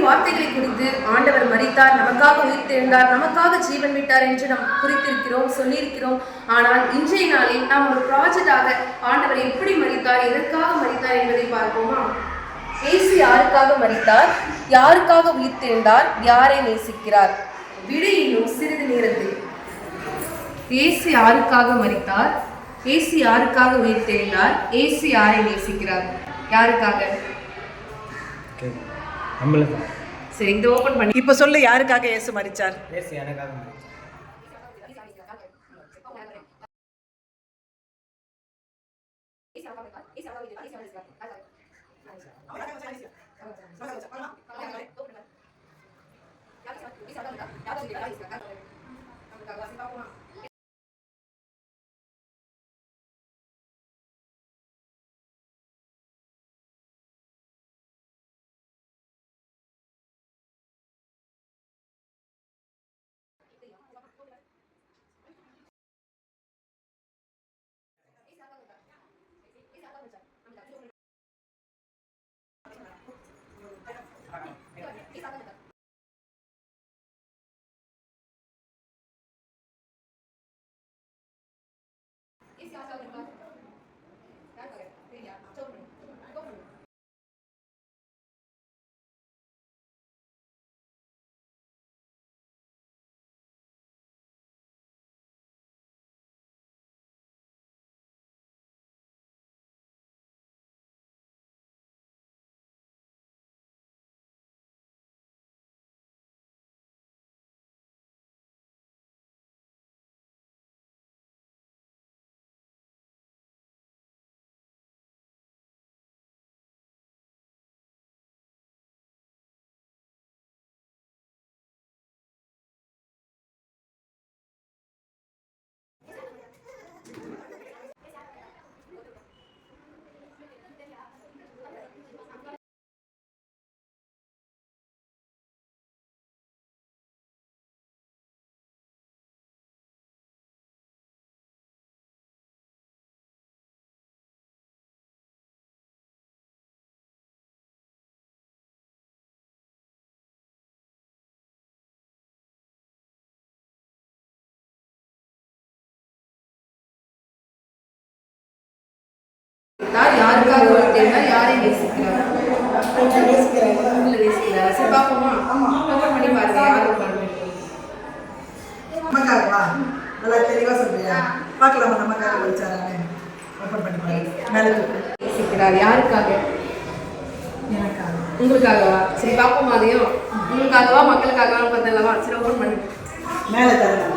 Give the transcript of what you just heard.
வார்த்தைகளை குறித்து ஆண்டவர் மரித்தார், நமக்காக உயிர்த்தெழுந்தார், நமக்காக ஜீவன் விட்டார் என்று நாம் குறித்திருக்கிறோம், சொல்லியிருக்கிறோம். ஆனால் இன்றைய நாளில் நாம் ஒரு ப்ராஜெக்டாக ஆண்டவர் எப்படி மரித்தார், எதற்காக மரித்தார் என்பதை பார்ப்போமா? இயேசு யாருக்காக மரித்தார், யாருக்காக உயிர்த்தெழுந்தார், யாரை நேசிக்கிறார்? விடு இன்னும் சிறிது நேரத்தில். இயேசு யாருக்காக மரித்தார், இயேசு யாருக்காக உயிர்த்தெழுந்தார், இயேசு யாரை நேசிக்கிறார்? யாருக்காக? சரி, இதை ஓபன் பண்ணி இப்ப சொல்லு, யாருக்காக இயேசு மரிச்சார்? இயேசு எனக்காக மரித்தார். யாருக்காக உயிர்த்தெழுந்தார், யாரை நேசிக்கிறார்? உங்களை நேசிக்கிறார். சரி, பார்ப்போமா? ஓபன் பண்ணி பாருங்க. யாரு நமக்காகவா? நல்லா தெளிவா சொல்றியா? பார்க்கலாமா நமக்காக மரிச்சாரான்னு? ஓபன் பண்ணி பாருங்க. மேல நேசிக்கிறார். யாருக்காக? எனக்காக. உங்களுக்காகவா? சரி, பார்ப்போமா? அதையும் உங்களுக்காகவா மக்களுக்காகவா பார்த்தல்லவா? சரி, ஓபன் பண்ணி மேல தரலாம்.